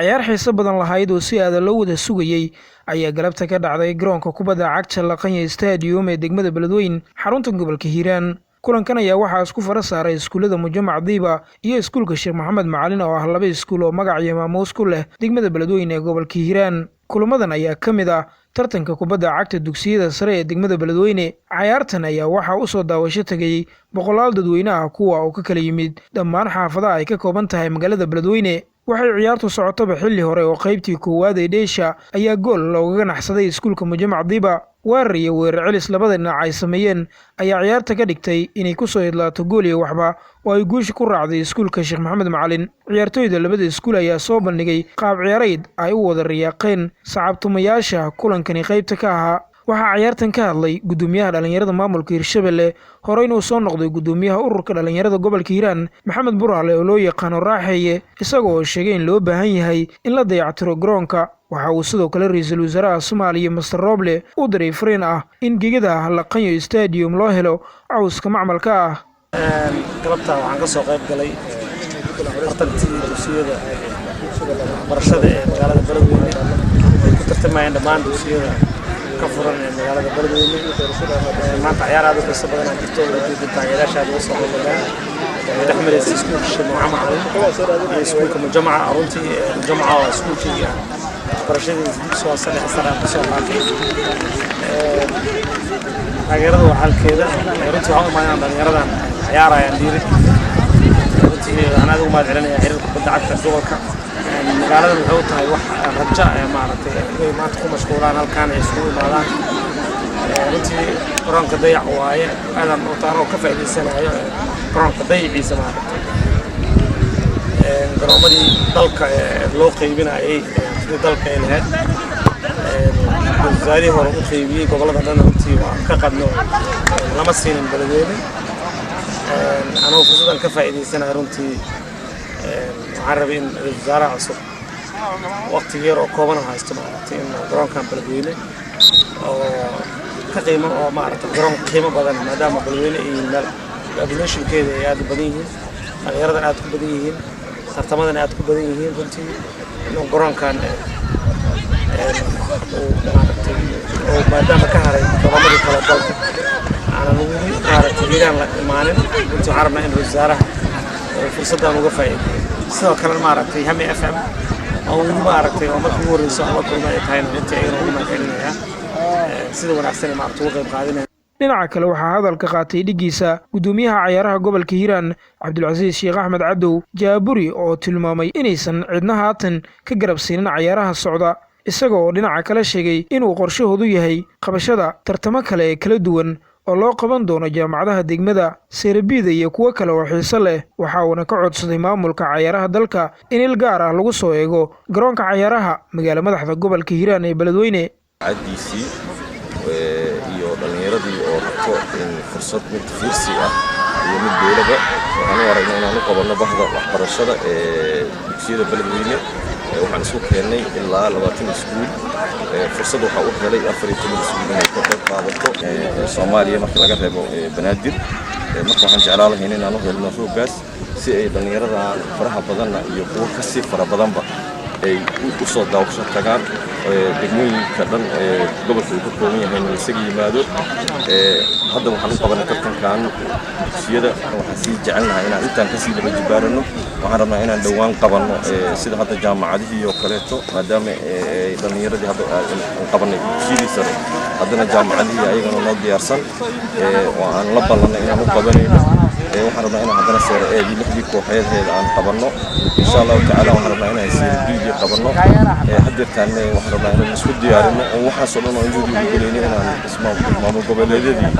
ciyaar xiiso badan lahayd oo si aad loo wada sugayay ayaa galabta ka dhacday garoonka kubadda cagta Laqanya Stadium ee degmada Beledweyne xarunta gobolka Hiiraan. kulankan ayaa waxaa isku fara saaray iskuulada Mujamac Diiba iyo iskuulka Sheekh Maxamed Macalin oo ah laba iskuul oo magac iyo maamuus ku leh degmada Beledweyne ee gobolka Hiiraan. kulamadan ayaa ka mid ah tartanka kubadda cagta dugsiyada sare ee degmada Beledweyne. ciyaartan ayaa waxaa u soo daawasho tagay boqolaal dadweyne ah kuwa oo ka kala yimid dhammaan xaafadaha ay ka kooban tahay magaalada Beledweyne. waxay ciyaartu socotaba xilli hore oo qaybtii koowaad ee dheesha ayaa gool looga naxsaday iskuulka Mujamac Diiba. weerar iyo weerar celis labada dhinac ay sameeyeen ayaa ciyaarta ka dhigtay inay ku soo idlaato gool iyo waxba oo ay guusha ku raacday iskuulka Sheekh Maxamed Macalin. ciyaartoyda labada iskuul ayaa soo bandhigay qaab ciyaareed ay u wada riyaaqeen sacabtumayaasha kulankani qaybta ka ahaa. waxaa ciyaartan ka hadlay gudoomiyaha dhalinyarada maamulka Hirshabelle horeyna uu soo noqday gudoomiyaha ururka dhalinyarada gobolka Hiiraan Maxamed Buraale oo loo yaqaan Raaxeeye, isagoo sheegay in loo baahan yahay in la dayactiro garoonka. waxa uu sidoo kale ra'iisul wasaaraha Soomaaliya Mr Roble u diray fariin ah in gegida Laqanya Stadium loo helo cawska macmalka ah. galabta waxaan ka soo qayb galay tartantii dugsiyada barashada ee magaalada Beledweyne ay ku tartamayeen dhammaan dugsiyada ka furan ee magaalada Beledweyne. maanta ciyaar aad u xiiso badan oo jirto oo taageerayaasha u soo qaybgaleen dhex iskuulka Sheekh Maxamed Macalin iyo iskuulka Mujamac runtii Mujamac oo iskuulkii barashadiisa soo sadex sano ku soo qaatay. taageerada waxalkeeda runtii waxaan u maayaan dhalinyaradan ciyaarayaan dhiiri runtii anaa ugu mahad celinaya xiriirka kubadda cagta gobolka. magaalada waxay u tahay wax rajo maaragtay inay maanta ku mashquulaan halkaan ay isugu imaadaan. runtii garoonka dayac waaye aadan u taanoo ka faa'iideysanayo garoonka dayaciisa maaragtay garoomadii dalka loo qaybinayay sidii dalka ay lahayd wasaarihii hore u qaybiyey gobolada dhan runtii waa ka qadno lama siinin Beledweyne. anoo fursadan ka faa'iideysanayo runtii waxaan rabay in wasaaraha cusub waqti yar oo kooban haysto maaragtay in garoonkan Beledweyne oo ka qiimo oo maaragtay garoon qiimo badan maadaama Beledweyne ay meel population-keeda ay aad u badan yihiin, dhalinyaradan aad ku badan yihiin, tartamadan aad ku badan yihiin. runtii inuu garoonkan oo maadaama ka haray garoommadii kale dalka aanan weli maaragtay Hiiraan la imaanin, runtii waxaan rabnaa in wasaaraha fursaddan uga faa'iideeyo. sidoo kale maaragtay Hami FM oo weli maaragtay oo markii ugu horreysay wax la kulmay ay tahayna runtii ayagana ugu mahadcelinayaa sida wanaagsan maaragtay uga qayb qaadanaya. dhinaca kale waxaa hadalka qaatay dhigiisa gudoomiyaha ciyaaraha gobolka Hiiraan Cabdulcasiis Sheekh Axmed Cadow Jaaburi oo tilmaamay inaysan cidna haatan ka garab siinin ciyaaraha socda, isagoo dhinaca kale sheegay inuu qorshahoodu yahay qabashada tartamo kale ee kala duwan oo loo qaban doono jaamacadaha degmada Seerabiida iyo kuwa kale oo xiiso leh. waxa uuna ka codsaday maamulka ciyaaraha dalka in il gaar ah lagu soo eego garoonka ciyaaraha magaala madaxda gobolka Hiiraan ee Beledweyne. iyo dhalinyaradii oo rabto in fursad mid fiirsi ah iyo mid dowladda waxaan u aragnay inaan u qabanno bahda waxbarashada ee dugsiyada Beledweyne. waxaan isku keennay ilaa 20 iskuul. fursad waxaa u helay 14 iskuul inay ka qayb qaadato Soomaaliya marka laga reebo Banaadir. marka waxaan jeclaan lahaa inaan u helno roogaas si ay dhalinyarada faraha badan iyo kuwa ka sii fara badanba ay u soo daawasho tagaan degmooyinka dhan ee gobolka uu ka kooban yahay in isaga yimaado. hadda waxaan u qabanay tartankan dugsiyada. waxaan sii jecelnahay inaan intaan ka sii daba jibaarano. waxaan rabnaa inaan dhowaan qabanno sida hadda jaamacadihii oo kaleeto maadaama dhalinyaradii hadda aan qabanay dugsiyadii sare haddana jaamacadihii ayagana noo diyaarsan oo aan la ballanay inaan u qabanayno. waxaan rabnaa inaan haddana seera eedii 6 kooxeedheeda aan qabanno insha Allah tacaala. waxaan rabnaa inaan seera qabanno haddeertaan waxaan rabnaa inaan isku diyaarino oo waxaas oo dhan oo inuu guuleeyay inaan maamul goboleedyadii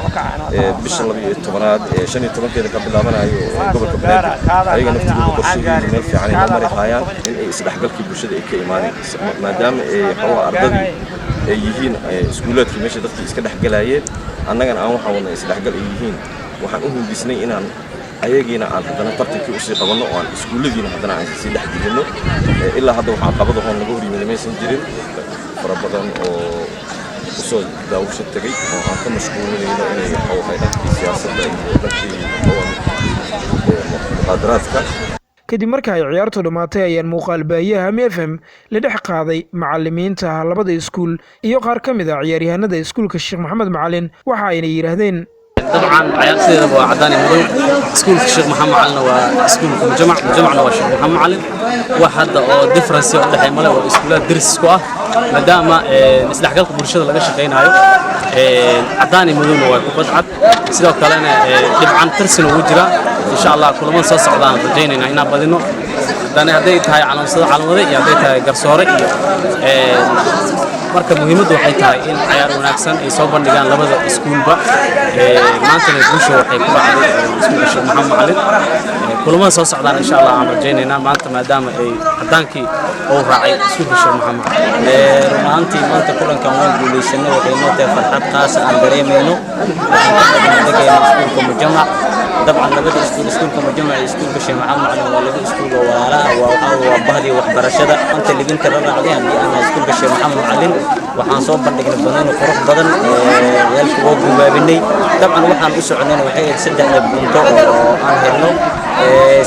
bisha 12aad 15keeda ka bilaabanayo gobolka Banaadir ayaga naftooda qorshooyin meel fiican ay mari hayaan in ay isdhexgalkii bulshada ay ka imaanayso maadaama ay xawa ardadii ay yihiin iskuulaadkii meesha dadkii iska dhexgalayeen annagana aan waxa wadnay isdhexgal ay yihiin. waxaan u hindisnay inaan ayagiina aan haddana tartankii usii qabanno oo aan iskuulladiina haddana aan sii dhex gelinno. ilaa hadda waxaa qabada hoon naga hor yimid maysan jirin fara badan oo u soo daawasho tagay oo aan ka mashquulinayno inay dhankii siyaasadda iyo dhankii muqaadaraadka kadib marka ay ciyaartu dhamaatay ayaan muuqaal baahiyaha Ham FM la dhex qaaday macallimiinta labada iskuul iyo qaar ka mid ah ciyaaryahanada iskuulka Sheekh Maxamed Macalin waxa ayna yiraahdeen طبعا عيارتي ابو عداني مدو سكول الشيخ محمد معلن وسكول مجمعنا والشيخ محمد معلن واحد او ديفرنس او دحي مله اسكولات درس كو اه ماداما isdhaxgalka bulshada laga shaqeynayo عداني مدو waa ku qadcad sidoo kalena dibcan tirsan ugu jira insha Allah kulamo soo socdaan rajaynayna inaan badino haday tahay calaamado iyo haday tahay garsoore iyo marka muhiimadu waxay tahay in ciyaar wanaagsan ay soo bandhigaan labada iskuulba maanta guusha waxay ku dhacday iskuulka Sheekh Maxamed Macalin kulamada soo socdaan insha Allah aan rajaynaynaa maanta maadaama ay cadaankii oo raacay iskuulka Sheekh Maxamed rumaantii maanta kulankan waan guuleysannay waxay noo tahay farxad qaas aan dareemayno iskuulka mujamac طبعا لبدا اسكولka mujamac iyo iskuulka Sheekh Maxamed Macalin waa laba iskuul oo walaalaha waa bahdi waxbarashada inta libinta raacday aan iskuulka Sheekh Maxamed Macalin waxaan soo bandhignay badan qurux badan yaalku oo gubaabinay طبعا waxaan u soconay waxay saddex bunto oo aan helno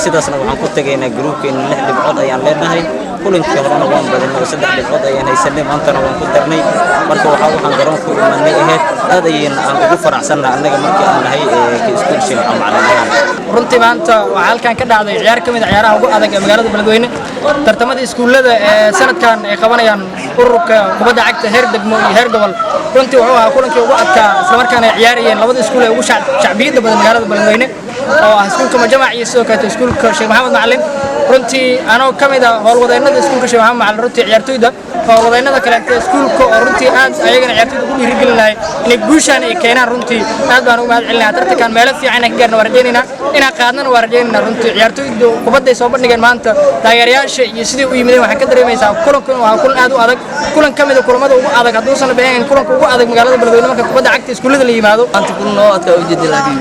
sidaasna waxaan ku tageynaa groupkeena 6 dhibcood ayaan leenahay kulanka horena waan badinay saddex dhibcood ayaan haysanay maantana waan ku darnay marka waxaan garoon ku imanay ahayd aad ayaan ugu faraxsanahay anaga markii aan nahay iskuul Sheekh Maxamed Macalin runtii maanta waxa halkan ka dhacday ciyaar kamid ah ciyaaraha ugu adag ee magaalada Beledweyne tartamada iskuulada sanadkan ay qabanayaan ururka kubadda cagta heer degmo iyo heer gobol runtii wuxuu ahaa kulankii ugu adkaa isla markaana ay ciyaarayeen labada iskuul ee ugu shacbiyada badan magaalada Beledweyne oo ah iskuulka mujamac iyo sidoo kale iskuulka Sheekh Maxamed Macalin runtii anoo kamid ah howlwadeennada iskuulka Sheekh Maxamed Macalin runtii ciyaartoyda howlwadeennada kale ee iskuulka oo runtii aad ayagana ciyaartoyda ugu dhiirigelinayay inay guushan ay keenaan runtii aad baan ugu mahadcelinayaa tartankan meel fiican ka gaarna warjeynina ina qaadnana warjeynina runtii ciyaartoyda kubadda ay soo bandhigeen maanta taageerayaasha iyo sidii u yimideen waxa ka dareemaysaa kulankan waa kulan aad u adag kulan kamid ah kulamada ugu adag hadduu san baahan kulanka ugu adag magaalada Beledweyne marka kubadda cagta iskuulada la yimaado anta kulan oo aad ka ujeedin laakiin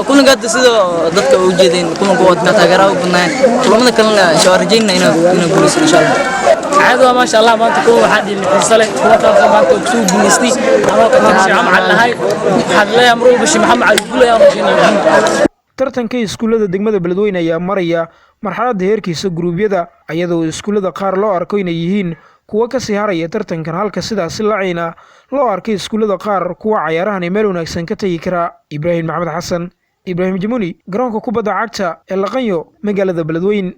kulanka sida dadka u jeedeen kulanka oo ka taageerada u badnaan kulamada kalena insha Allah rajaynaa inaan guuleysto insha Allah عاد ما شاء الله ما أنت كل واحد يحصله كل كان ما أنت تسوق بنستي أنا كمان شيء عم على هاي حد لا يمروا بشي محمد علي كله يا رجال tartanka iskuulada degmada Beledweyne ayaa maraya marxaladda heerkiisa gruubyada iyadoo iskuulada qaar loo arko inay yihiin kuwa ka sii haraya tartankan halka sidaas laciina loo arkay iskuulada qaar kuwa ciyaarahan meel wanaagsan ka tagi kara Ibrahim Maxamed Xasan Ibrahim Jamuni garoonka kubadda cagta ee Laqanyo magaalada Beledweyne